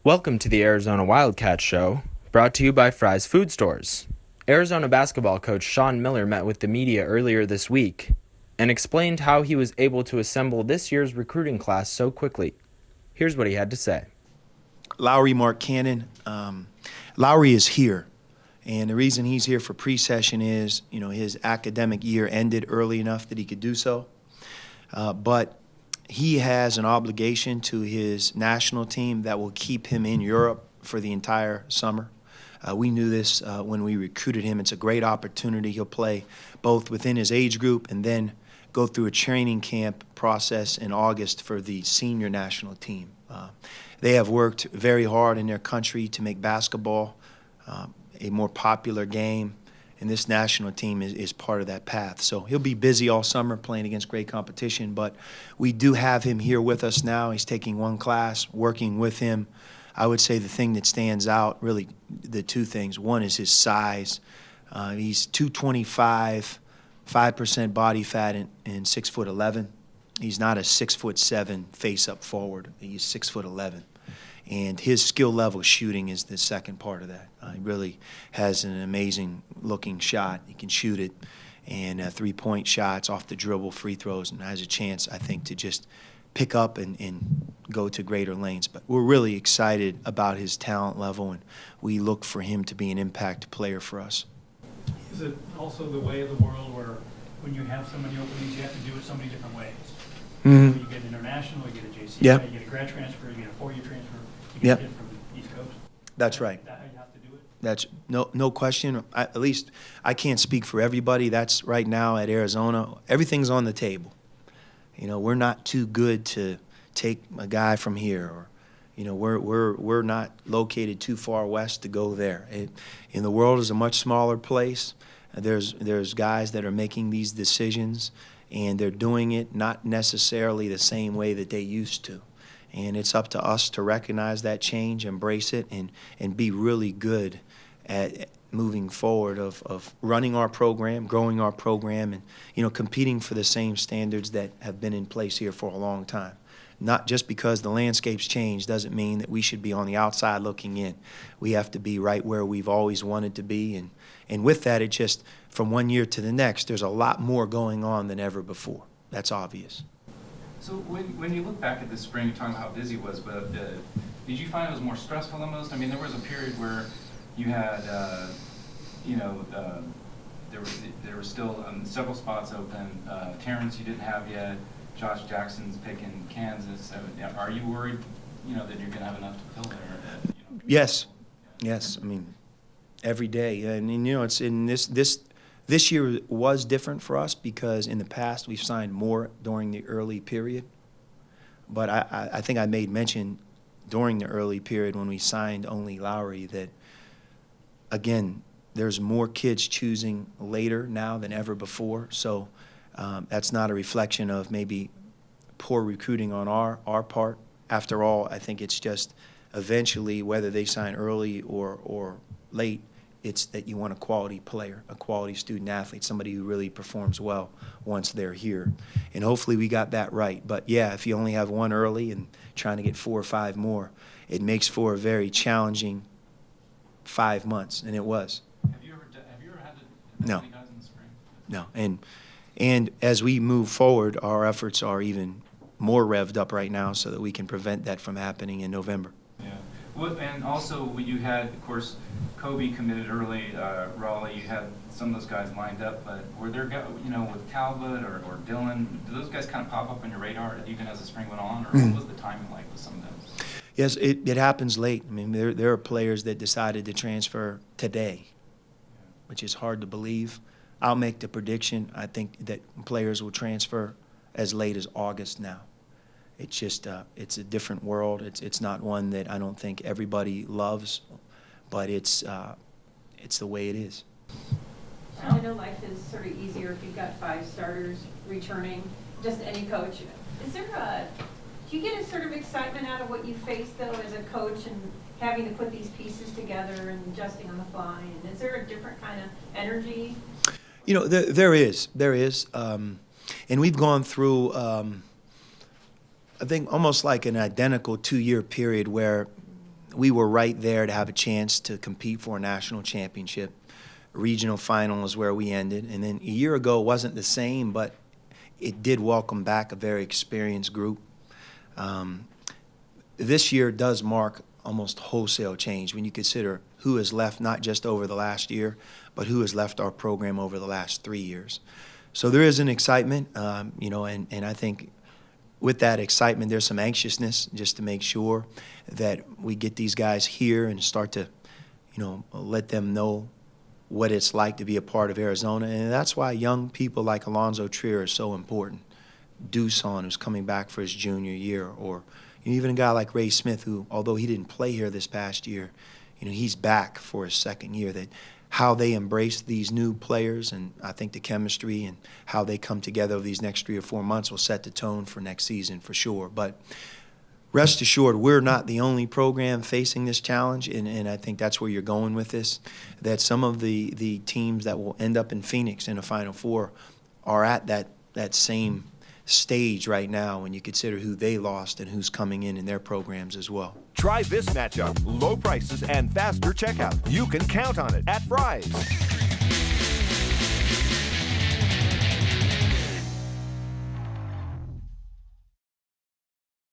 Welcome to the Arizona Wildcats Show, brought to you by Fry's Food Stores. Arizona basketball coach Sean Miller met with the media earlier this week and explained how he was able to assemble this year's recruiting class so quickly. Here's what he had to say. Lauri Markkanen, Lauri is here, and the reason he's here for pre-session is, his academic year ended early enough that he could do so, but he has an obligation to his national team that will keep him in Europe for the entire summer. We knew this when we recruited him. It's a great opportunity. He'll play both within his age group and then go through a training camp process in August for the senior national team. They have worked very hard in their country to make basketball a more popular game, and this national team is part of that path. So he'll be busy all summer playing against great competition, but we do have him here with us now. He's taking one class, working with him. I would say the thing that stands out, really the two things. One is his size. He's 225, 5% body fat, and 6'11". He's not a 6'7" face-up forward. He's 6'11". And his skill level shooting is the second part of that. He really has an amazing looking shot. He can shoot it, and three-point shots off the dribble, free throws, and has a chance, I think, to just pick up and go to greater lanes. But we're really excited about his talent level, and we look for him to be an impact player for us. Is it also the way of the world where when you have so many openings, you have to do it so many different ways? Mm-hmm. So you get international, you get a JC, Yep. you get a grad transfer, you get a four-year transfer, you get Yep. a kid from the East Coast. That's right. Is that how you have to do it? That's no question. At least I can't speak for everybody. That's right now at Arizona. Everything's on the table. We're not too good to take a guy from here, or we're not located too far west to go there. The world is a much smaller place. There's guys that are making these decisions, and they're doing it not necessarily the same way that they used to. And it's up to us to recognize that change, embrace it, and be really good at moving forward of running our program, growing our program, and competing for the same standards that have been in place here for a long time. Not just because the landscape's changed doesn't mean that we should be on the outside looking in. We have to be right where we've always wanted to be, and with that, it just, from one year to the next, there's a lot more going on than ever before. That's obvious. So when you look back at this spring, you're talking about how busy it was, but did you find it was more stressful than most? I mean, there was a period where you had, there were still several spots open. Terrence you didn't have yet. Josh Jackson's picking Kansas. Are you worried, that you're going to have enough to fill there? Yes. Yes. I mean, every day. And, it's in this year was different for us because in the past we've signed more during the early period. But I think I made mention during the early period when we signed only Lauri that, again, there's more kids choosing later now than ever before. So that's not a reflection of maybe poor recruiting on our part. After all, I think it's just eventually, whether they sign early or late, it's that you want a quality player, a quality student athlete, somebody who really performs well once they're here. And hopefully we got that right. But, yeah, if you only have one early and trying to get 4 or 5 more, it makes for a very challenging 5 months, and it was. Have you ever had that No. many guys in the spring? No. And as we move forward, our efforts are even more revved up right now so that we can prevent that from happening in November. Yeah. Well, and also you had, of course, Kobe committed early, Raleigh, you had some of those guys lined up, but were there guys, with Talbot or Dylan, do those guys kind of pop up on your radar even as the spring went on, or what was the timing like with some of them? Yes, it happens late. I mean, there are players that decided to transfer today, which is hard to believe. I'll make the prediction. I think that players will transfer as late as August now. It's just it's a different world. It's not one that I don't think everybody loves, but it's the way it is. I know life is sort of easier if you've got 5 starters returning, just any coach. Do you get a sort of excitement out of what you face, though, as a coach, and having to put these pieces together and adjusting on the fly? And is there a different kind of energy? You know, there is. And we've gone through, I think, almost like an identical 2-year period where we were right there to have a chance to compete for a national championship. Regional final is where we ended. And then a year ago it wasn't the same, but it did welcome back a very experienced group. This year does mark almost wholesale change when you consider who has left, not just over the last year, but who has left our program over the last 3 years. So there is an excitement, you know, and I think with that excitement, there's some anxiousness just to make sure that we get these guys here and start to, you know, let them know what it's like to be a part of Arizona. And that's why young people like Alonzo Trier are so important. Doosan, who's coming back for his junior year, or even a guy like Ray Smith, who, although he didn't play here this past year, you know, he's back for his second year. That how they embrace these new players, and I think the chemistry and how they come together over these next 3 or 4 months will set the tone for next season for sure. But rest assured, we're not the only program facing this challenge, and I think that's where you're going with this, that some of the teams that will end up in Phoenix in a Final Four are at that same stage right now when you consider who they lost and who's coming in their programs as well. Try this matchup. Low prices and faster checkout. You can count on it at Fry's.